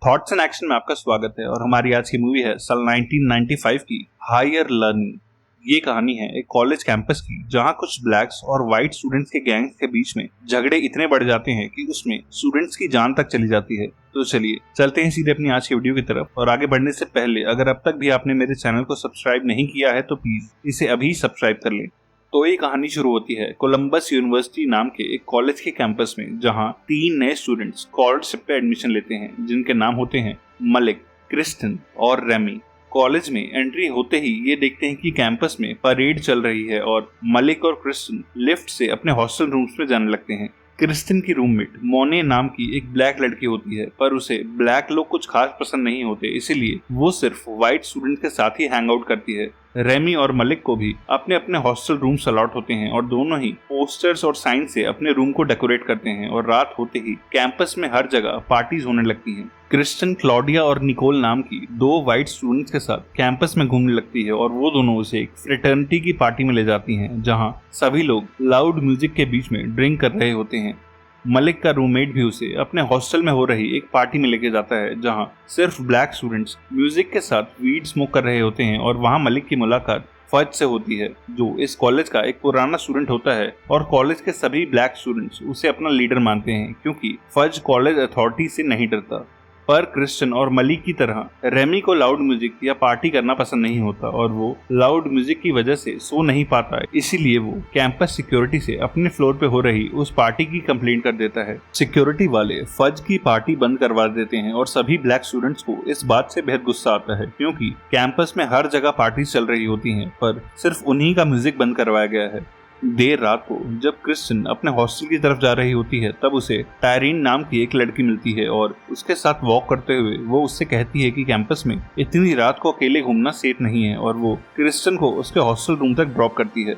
Thoughts and action में आपका स्वागत है और हमारी आज की मूवी है साल 1995 की हायर लर्निंग। ये कहानी है एक कॉलेज कैंपस की, जहां कुछ ब्लैक्स और व्हाइट स्टूडेंट्स के गैंग्स के बीच में झगड़े इतने बढ़ जाते हैं कि उसमें स्टूडेंट्स की जान तक चली जाती है। तो चलिए चलते हैं सीधे अपनी आज की वीडियो की तरफ। और आगे बढ़ने से पहले अगर अब तक भी आपने मेरे चैनल को सब्सक्राइब नहीं किया है तो प्लीज इसे अभी सब्सक्राइब कर लें। तो ये कहानी शुरू होती है कोलंबस यूनिवर्सिटी नाम के एक कॉलेज के कैंपस में, जहां 3 नए स्टूडेंट्स स्कॉलरशिप पे एडमिशन लेते हैं, जिनके नाम होते हैं मलिक, क्रिस्टन और रेमी। कॉलेज में एंट्री होते ही ये देखते हैं कि कैंपस में परेड चल रही है और मलिक और क्रिस्टन लिफ्ट से अपने हॉस्टल रूम्स में जाने लगते हैं। क्रिस्टन की रूममेट मोने नाम की एक ब्लैक लड़की होती है, पर उसे ब्लैक लोग कुछ खास पसंद नहीं होते, इसीलिए वो सिर्फ व्हाइट स्टूडेंट के साथ ही हैंग आउट करती है। रेमी और मलिक को भी अपने अपने हॉस्टल रूम्स अलॉट होते हैं और दोनों ही पोस्टर्स और साइन से अपने रूम को डेकोरेट करते हैं। और रात होते ही कैंपस में हर जगह पार्टीज होने लगती हैं। क्रिस्टन क्लॉडिया और निकोल नाम की 2 व्हाइट स्टूडेंट्स के साथ कैंपस में घूमने लगती है और वो दोनों उसे एक फ्रेटर्निटी की पार्टी में ले जाती हैं, जहां सभी लोग लाउड म्यूजिक के बीच में ड्रिंक कर रहे होते हैं। मलिक का रूममेट भी उसे अपने हॉस्टल में हो रही एक पार्टी में लेके जाता है, जहां सिर्फ ब्लैक स्टूडेंट्स म्यूजिक के साथ वीड स्मोक कर रहे होते हैं। और वहां मलिक की मुलाकात फज से होती है, जो इस कॉलेज का एक पुराना स्टूडेंट होता है। और कॉलेज के सभी ब्लैक स्टूडेंट्स उसे अपना लीडर मानते हैं, क्योंकि फज कॉलेज अथॉरिटी से नहीं डरता। पर क्रिस्टन और मलिक की तरह रेमी को लाउड म्यूजिक या पार्टी करना पसंद नहीं होता और वो लाउड म्यूजिक की वजह से सो नहीं पाता, इसीलिए वो कैंपस सिक्योरिटी से अपने फ्लोर पे हो रही उस पार्टी की कंप्लेंट कर देता है। सिक्योरिटी वाले फज की पार्टी बंद करवा देते हैं और सभी ब्लैक स्टूडेंट्स को इस बात से बेहद गुस्सा आता है, क्योंकि कैंपस में हर जगह पार्टीज चल रही होती हैं, पर सिर्फ उन्हीं का म्यूजिक बंद करवाया गया है। देर रात को जब क्रिस्टन अपने हॉस्टल की तरफ जा रही होती है, तब उसे टायरीन नाम की एक लड़की मिलती है और उसके साथ वॉक करते हुए वो उससे कहती है कि कैंपस में इतनी रात को अकेले घूमना सेफ नहीं है, और वो क्रिस्टन को उसके हॉस्टल रूम तक ड्रॉप करती है।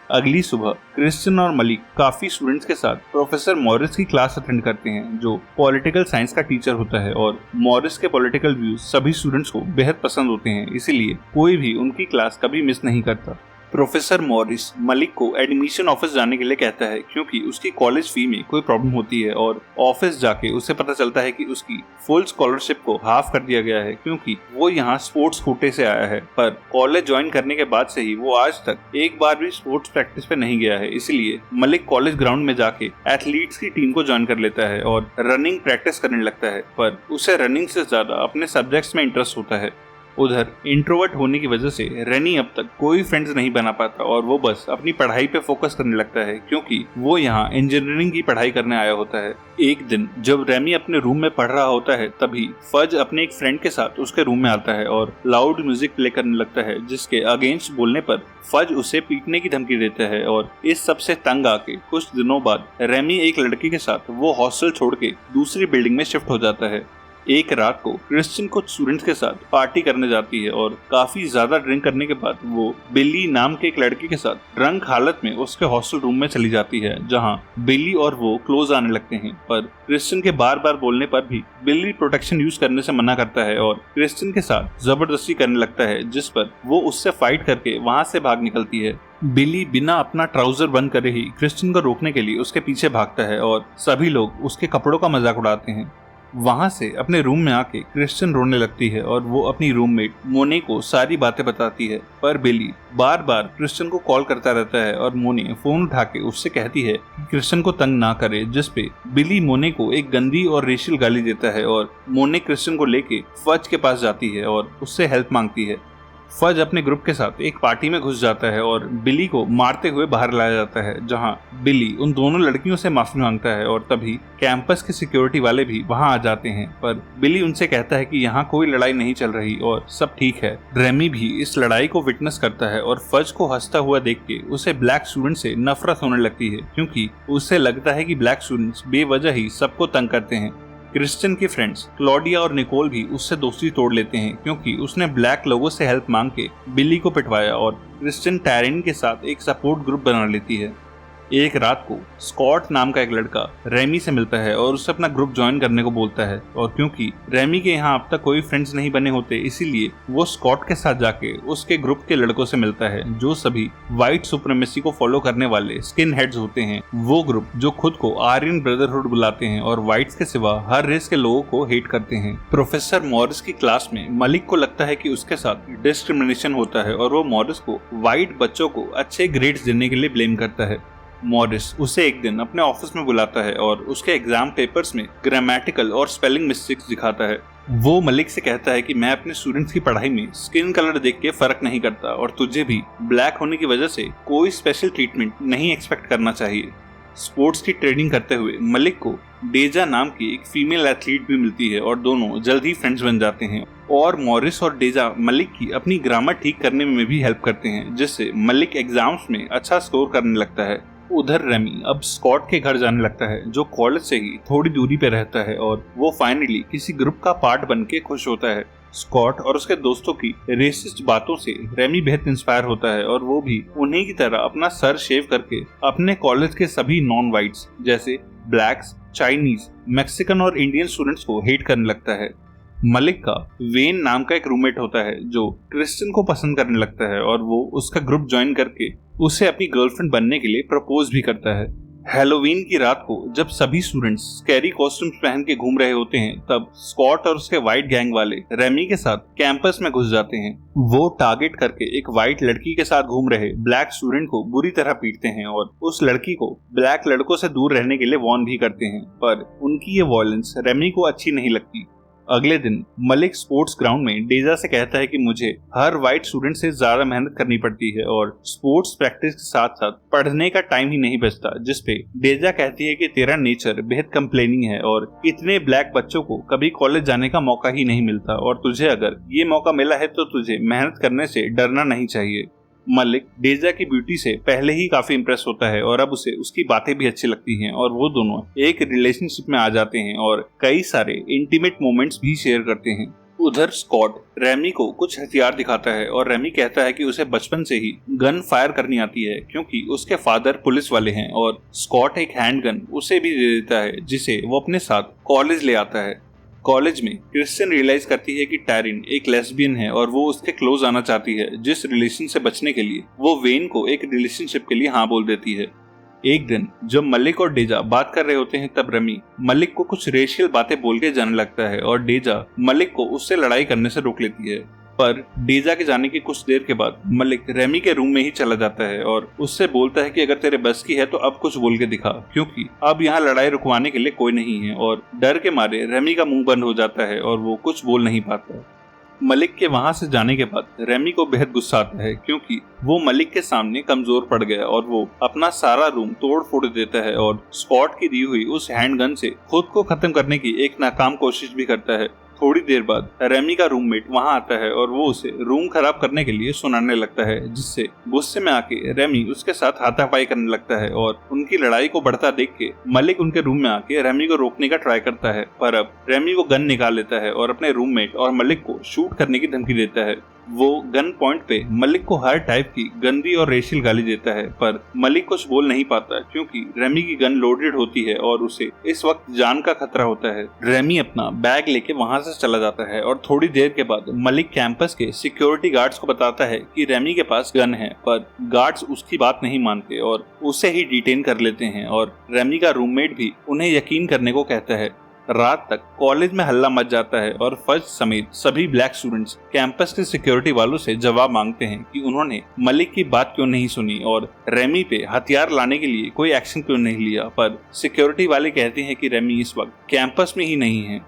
अगली सुबह क्रिस्टन और मलिक काफी स्टूडेंट्स के साथ प्रोफेसर मॉरिस की क्लास अटेंड करते हैं, जो पॉलिटिकल साइंस का टीचर होता है। और मॉरिस के पॉलिटिकल व्यूज सभी स्टूडेंट्स को बेहद पसंद होते हैं, इसीलिए कोई भी उनकी क्लास कभी मिस नहीं करता। प्रोफेसर मॉरिस मलिक को एडमिशन ऑफिस जाने के लिए कहता है, क्योंकि उसकी कॉलेज फी में कोई प्रॉब्लम होती है। और ऑफिस जाके उसे पता चलता है कि उसकी फुल स्कॉलरशिप को हाफ कर दिया गया है, क्योंकि वो यहाँ स्पोर्ट्स कोटे से आया है। पर कॉलेज ज्वाइन करने के बाद से ही वो आज तक एक बार भी स्पोर्ट्स प्रैक्टिस पे नहीं गया है, इसलिए मलिक कॉलेज ग्राउंड में जाके एथलीट्स की टीम को ज्वाइन कर लेता है और रनिंग प्रैक्टिस करने लगता है। पर उसे रनिंग से ज्यादा अपने सब्जेक्ट्स में इंटरेस्ट होता है। उधर इंट्रोवर्ट होने की वजह से रेनी अब तक कोई फ्रेंड्स नहीं बना पाता और वो बस अपनी पढ़ाई पे फोकस करने लगता है, क्योंकि वो यहाँ इंजीनियरिंग की पढ़ाई करने आया होता है। एक दिन जब रेमी अपने रूम में पढ़ रहा होता है, तभी फज अपने एक फ्रेंड के साथ उसके रूम में आता है और लाउड म्यूजिक प्ले करने लगता है, जिसके अगेंस्ट बोलने पर फज उसे पीटने की धमकी देता है। और इस सब से तंग आके कुछ दिनों बाद रेमी एक लड़की के साथ वो हॉस्टल छोड़ के दूसरी बिल्डिंग में शिफ्ट हो जाता है। एक रात को क्रिस्टन कुछ स्टूडेंट्स के साथ पार्टी करने जाती है और काफी ज्यादा ड्रिंक करने के बाद वो बिली नाम के एक लड़की के साथ ड्रंक हालत में उसके हॉस्टल रूम में चली जाती है, जहां बिली और वो क्लोज आने लगते हैं। पर क्रिस्टन के बार बार बोलने पर भी बिली प्रोटेक्शन यूज करने से मना करता है और क्रिस्टन के साथ जबरदस्ती करने लगता है, जिस पर वो उससे फाइट करके वहां से भाग निकलती है। बिली बिना अपना ट्राउजर बंद करे ही क्रिस्टन को रोकने के लिए उसके पीछे भागता है और सभी लोग उसके कपड़ों का मजाक उड़ाते हैं। वहां से अपने रूम में आके क्रिस्टन रोने लगती है और वो अपनी रूममेट मोने को सारी बातें बताती है। पर बिली बार बार क्रिस्टन को कॉल करता रहता है और मोने फोन उठा के उससे कहती है कि क्रिस्टन को तंग ना करे, जिस पे बिली मोने को एक गंदी और रेशियल गाली देता है। और मोने क्रिस्टन को लेके फज के पास जाती है और उससे हेल्प मांगती है। फज अपने ग्रुप के साथ एक पार्टी में घुस जाता है और बिली को मारते हुए बाहर लाया जाता है, जहां बिली उन दोनों लड़कियों से माफी मांगता है। और तभी कैंपस के सिक्योरिटी वाले भी वहां आ जाते हैं, पर बिली उनसे कहता है कि यहाँ कोई लड़ाई नहीं चल रही और सब ठीक है। रेमी भी इस लड़ाई को विटनेस करता है और फज को हंसता हुआ देख के उसे ब्लैक स्टूडेंट से नफरत होने लगती है, क्योंकि उसे लगता है कि ब्लैक स्टूडेंट्स बेवजह ही सबको तंग करते हैं। क्रिस्टन के फ्रेंड्स क्लॉडिया और निकोल भी उससे दोस्ती तोड़ लेते हैं, क्योंकि उसने ब्लैक लोगों से हेल्प मांग के बिली को पिटवाया। और क्रिस्टन टायरिन के साथ एक सपोर्ट ग्रुप बना लेती है। एक रात को स्कॉट नाम का एक लड़का रेमी से मिलता है और उससे अपना ग्रुप ज्वाइन करने को बोलता है। और क्योंकि रेमी के यहाँ अब तक कोई फ्रेंड्स नहीं बने होते, इसीलिए वो स्कॉट के साथ जाके उसके ग्रुप के लड़कों से मिलता है जो सभी व्हाइट सुप्रीमेसी को फॉलो करने वाले स्किन हेड्स होते हैं। वो ग्रुप जो खुद को आर्यन ब्रदरहुड बुलाते हैं और व्हाइट्स के सिवा हर रेस के लोगों को हेट करते हैं। प्रोफेसर मॉरिस की क्लास में मलिक को लगता है कि उसके साथ डिस्क्रिमिनेशन होता है और वो मॉरिस को व्हाइट बच्चों को अच्छे ग्रेड्स देने के लिए ब्लेम करता है। मॉरिस उसे एक दिन अपने ऑफिस में बुलाता है और उसके एग्जाम पेपर्स में ग्रामेटिकल और स्पेलिंग मिस्टेक्स दिखाता है। वो मलिक से कहता है कि मैं अपने स्टूडेंट्स की पढ़ाई में स्किन कलर देख के फर्क नहीं करता और तुझे भी ब्लैक होने की वजह से कोई स्पेशल ट्रीटमेंट नहीं एक्सपेक्ट करना चाहिए। स्पोर्ट्स की ट्रेनिंग करते हुए मलिक को डेजा नाम की एक फीमेल एथलीट भी मिलती है और दोनों जल्द ही फ्रेंड्स बन जाते हैं। और मॉरिस और डेजा मलिक की अपनी ग्रामर ठीक करने में भी हेल्प करते हैं, जिससे मलिक एग्जाम्स में अच्छा स्कोर करने लगता है। उधर रेमी अब स्कॉट के घर जाने लगता है जो कॉलेज से ही थोड़ी दूरी पे रहता है और वो फाइनली किसी ग्रुप का पार्ट बन के खुश होता है। स्कॉट और उसके दोस्तों की रेसिस्ट बातों से रेमी बेहद इंस्पायर होता है और वो भी उन्हीं की तरह अपना सर शेव करके अपने कॉलेज के सभी नॉन वाइट्स जैसे ब्लैक्स, चाइनीज, मैक्सिकन और इंडियन स्टूडेंट्स को हेट करने लगता है। मलिक का वेन नाम का एक रूममेट होता है जो क्रिस्टियन को पसंद करने लगता है और वो उसका ग्रुप ज्वाइन करके उसे अपनी गर्लफ्रेंड बनने के लिए प्रपोज भी करता है। हैलोवीन की रात को जब सभी स्टूडेंट्स स्कैरी कॉस्ट्यूम्स पहन के घूम रहे होते हैं, तब स्कॉट और उसके व्हाइट गैंग वाले रेमी के साथ कैंपस में घुस जाते हैं। वो टारगेट करके एक व्हाइट लड़की के साथ घूम रहे ब्लैक स्टूडेंट को बुरी तरह पीटते हैं और उस लड़की को ब्लैक लड़कों से दूर रहने के लिए वार्न भी करते हैं, पर उनकी ये वायलेंस रेमी को अच्छी नहीं लगती। अगले दिन मलिक स्पोर्ट्स ग्राउंड में डेजा से कहता है कि मुझे हर व्हाइट स्टूडेंट से ज्यादा मेहनत करनी पड़ती है और स्पोर्ट्स प्रैक्टिस के साथ साथ पढ़ने का टाइम ही नहीं बचता, जिसपे डेजा कहती है कि तेरा नेचर बेहद कंप्लेनिंग है और इतने ब्लैक बच्चों को कभी कॉलेज जाने का मौका ही नहीं मिलता और तुझे अगर ये मौका मिला है तो तुझे मेहनत करने से डरना नहीं चाहिए। मलिक डेजा की ब्यूटी से पहले ही काफी इम्प्रेस होता है और अब उसे उसकी बातें भी अच्छी लगती हैं और वो दोनों एक रिलेशनशिप में आ जाते हैं और कई सारे इंटीमेट मोमेंट्स भी शेयर करते हैं। उधर स्कॉट रेमी को कुछ हथियार दिखाता है और रेमी कहता है कि उसे बचपन से ही गन फायर करनी आती है क्योंकि उसके फादर पुलिस वाले हैं और स्कॉट एक हैंड गन उसे भी दे देता है जिसे वो अपने साथ कॉलेज ले आता है। कॉलेज में क्रिस्टियन रियलाइज करती है कि टैरिन एक लेस्बियन है और वो उसके क्लोज आना चाहती है, जिस रिलेशन से बचने के लिए वो वेन को एक रिलेशनशिप के लिए हाँ बोल देती है। एक दिन जब मलिक और डेजा बात कर रहे होते हैं तब रेमी मलिक को कुछ रेशियल बातें बोल के जाने लगता है और डेजा मलिक को उससे लड़ाई करने से रोक लेती है। पर डेजा के जाने के कुछ देर के बाद मलिक रेमी के रूम में ही चला जाता है और उससे बोलता है कि अगर तेरे बस की है तो अब कुछ बोल के दिखा, क्योंकि अब यहाँ लड़ाई रुकवाने के लिए कोई नहीं है। और डर के मारे रेमी का मुंह बंद हो जाता है और वो कुछ बोल नहीं पाता। मलिक के वहां से जाने के बाद रेमी को बेहद गुस्सा आता है क्योंकि वो मलिक के सामने कमजोर पड़ गया और वो अपना सारा रूम तोड़ फोड़ देता है और स्कॉट की दी हुई उस हैंडगन से खुद को खत्म करने की एक नाकाम कोशिश भी करता है। थोड़ी देर बाद रेमी का रूममेट वहां आता है और वो उसे रूम खराब करने के लिए सुनाने लगता है, जिससे गुस्से में आके रेमी उसके साथ हाथापाई करने लगता है और उनकी लड़ाई को बढ़ता देख के मलिक उनके रूम में आके रेमी को रोकने का ट्राई करता है, पर अब रेमी वो गन निकाल लेता है और अपने रूममेट और मलिक को शूट करने की धमकी देता है। वो गन पॉइंट पे मलिक को हर टाइप की गंदी और रेशियल गाली देता है, पर मलिक कुछ बोल नहीं पाता क्योंकि रेमी की गन लोडेड होती है और उसे इस वक्त जान का खतरा होता है। रेमी अपना बैग लेके वहां से चला जाता है और थोड़ी देर के बाद मलिक कैंपस के सिक्योरिटी गार्ड्स को बताता है कि रेमी के पास गन है, पर गार्ड्स उसकी बात नहीं मानते और उसे ही डिटेन कर लेते हैं और रेमी का रूममेट भी उन्हें यकीन करने को कहता है। रात तक कॉलेज में हल्ला मच जाता है और फर्स्ट समेत सभी ब्लैक स्टूडेंट्स कैंपस के सिक्योरिटी वालों से जवाब मांगते हैं कि उन्होंने मलिक की बात क्यों नहीं सुनी और रेमी पे हथियार लाने के लिए कोई एक्शन क्यों नहीं लिया, पर सिक्योरिटी वाले कहते हैं कि रेमी इस वक्त कैंपस में ही नहीं है।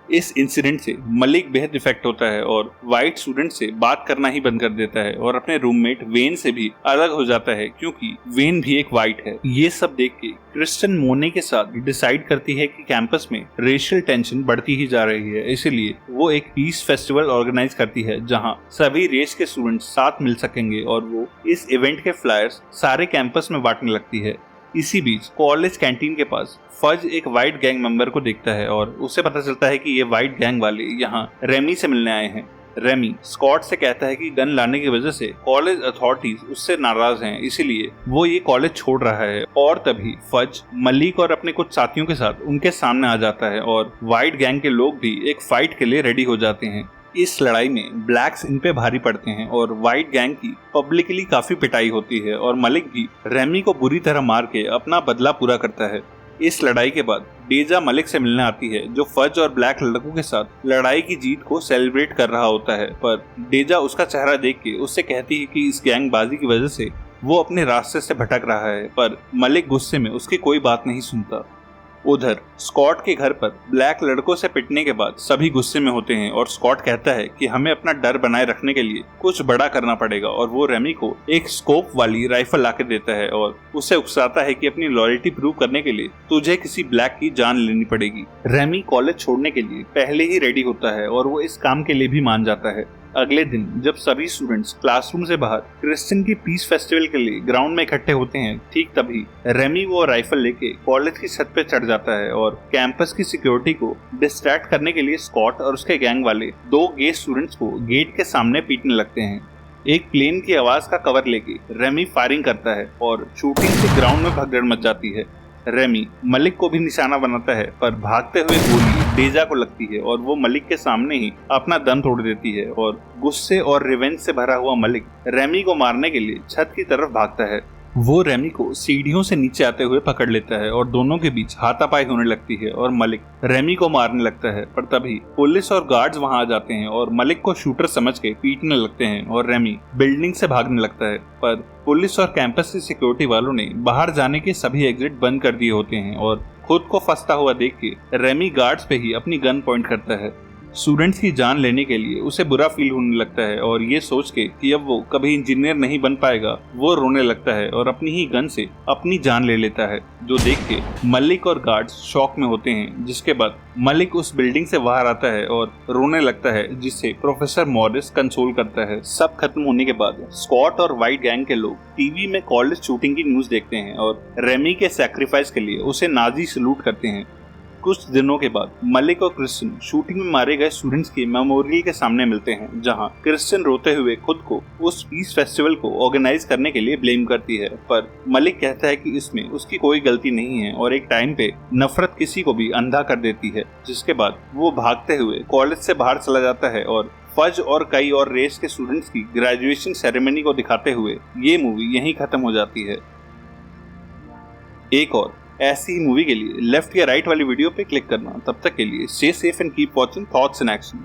इस इंसिडेंट से मलिक बेहद इफेक्ट होता है और व्हाइट स्टूडेंट से बात करना ही बंद कर देता है और अपने रूममेट वेन से भी अलग हो जाता है क्योंकि वेन भी एक व्हाइट है। ये सब देख के क्रिस्टियन मोने के साथ डिसाइड करती है कि कैंपस में रेशियल टेंशन बढ़ती ही जा रही है, इसलिए वो एक पीस फेस्टिवल ऑर्गेनाइज करती है जहां सभी रेस के स्टूडेंट्स साथ मिल सकेंगे और वो इस इवेंट के फ्लायर्स सारे कैंपस में बांटने लगती है। इसी बीच कॉलेज कैंटीन के पास फज एक व्हाइट गैंग मेंबर को देखता है और उसे पता चलता है कि ये व्हाइट गैंग वाले यहाँ रेमी से मिलने आए हैं। रेमी स्कॉट से कहता है कि गन लाने की वजह से कॉलेज अथॉरिटीज उससे नाराज हैं, इसीलिए वो ये कॉलेज छोड़ रहा है। और तभी फज मलिक और अपने कुछ साथियों के साथ उनके सामने आ जाता है और व्हाइट गैंग के लोग भी एक फाइट के लिए रेडी हो जाते हैं। इस लड़ाई में ब्लैक्स इन पे भारी पड़ते हैं और व्हाइट गैंग की पब्लिकली काफी पिटाई होती है और मलिक भी रेमी को बुरी तरह मार के अपना बदला पूरा करता है। इस लड़ाई के बाद डेजा मलिक से मिलने आती है, जो फज और ब्लैक लड़कों के साथ लड़ाई की जीत को सेलिब्रेट कर रहा होता है। पर डेजा उसका चेहरा देख के उससे कहती है कि इस गैंगबाजी की वजह से वो अपने रास्ते से भटक रहा है, पर मलिक गुस्से में उसकी कोई बात नहीं सुनता। उधर स्कॉट के घर पर ब्लैक लड़कों से पिटने के बाद सभी गुस्से में होते हैं और स्कॉट कहता है कि हमें अपना डर बनाए रखने के लिए कुछ बड़ा करना पड़ेगा और वो रेमी को एक स्कोप वाली राइफल लाके देता है और उसे उकसाता है कि अपनी लॉयल्टी प्रूव करने के लिए तुझे किसी ब्लैक की जान लेनी पड़ेगी। रेमी कॉलेज छोड़ने के लिए पहले ही रेडी होता है और वो इस काम के लिए भी मान जाता है। अगले दिन जब सभी स्टूडेंट्स क्लासरूम से बाहर क्रिश्चियन की पीस फेस्टिवल के लिए ग्राउंड में इकट्ठे होते हैं, ठीक तभी रेमी वो राइफल लेके कॉलेज की छत पे चढ़ जाता है और कैंपस की सिक्योरिटी को डिस्ट्रैक्ट करने के लिए स्कॉट और उसके गैंग वाले 2 गे स्टूडेंट्स को गेट के सामने पीटने लगते हैं। एक प्लेन की आवाज का कवर लेके रेमी फायरिंग करता है और शूटिंग से ग्राउंड में भगदड़ मच जाती है। रेमी मलिक को भी निशाना बनाता है, पर भागते हुए गोली डेजा को लगती है और वो मलिक के सामने ही अपना दम तोड़ देती है और गुस्से और रिवेंज से भरा हुआ मलिक रेमी को मारने के लिए छत की तरफ भागता है। वो रेमी को सीढ़ियों से नीचे आते हुए पकड़ लेता है और दोनों के बीच हाथापाई होने लगती है और मलिक रेमी को मारने लगता है। पर तभी पुलिस और गार्ड्स वहां आ जाते हैं और मलिक को शूटर समझ के पीटने लगते हैं और रेमी बिल्डिंग से भागने लगता है। पर पुलिस और कैंपस की सिक्योरिटी वालों ने बाहर जाने के सभी एग्जिट बंद कर दिए होते हैं और खुद को फंसता हुआ देख के रेमी गार्ड्स पे ही अपनी गन पॉइंट करता है। स्टूडेंट्स की जान लेने के लिए उसे बुरा फील होने लगता है और ये सोच के कि अब वो कभी इंजीनियर नहीं बन पाएगा, वो रोने लगता है और अपनी ही गन से अपनी जान ले लेता है, जो देख के मलिक और गार्ड्स शॉक में होते हैं। जिसके बाद मलिक उस बिल्डिंग से बाहर आता है और रोने लगता है, जिससे प्रोफेसर मॉरिस कंसोल करता है। सब खत्म होने के बाद स्कॉट और व्हाइट गैंग के लोग टीवी में कॉलेज शूटिंग की न्यूज देखते हैं और रेमी के सैक्रिफाइस के लिए उसे नाजी सलूट करते हैं। कुछ दिनों के बाद मलिक और क्रिश्चियन शूटिंग में मारे गए स्टूडेंट्स के मेमोरियल के सामने मिलते हैं, जहां क्रिश्चियन रोते हुए खुद को उस पीस फेस्टिवल को ऑर्गेनाइज करने के लिए ब्लेम करती है। पर मलिक कहता है कि इसमें उसकी कोई गलती नहीं है और एक टाइम पे नफरत किसी को भी अंधा कर देती है। जिसके बाद वो भागते हुए कॉलेज से बाहर चला जाता है और फज और कई और रेस के स्टूडेंट्स की ग्रेजुएशन सेरेमनी को दिखाते हुए ये मूवी यहीं खत्म हो जाती है। एक और ऐसी ही मूवी के लिए लेफ्ट या राइट वाली वीडियो पे क्लिक करना। तब तक के लिए stay safe and keep watching thoughts in action.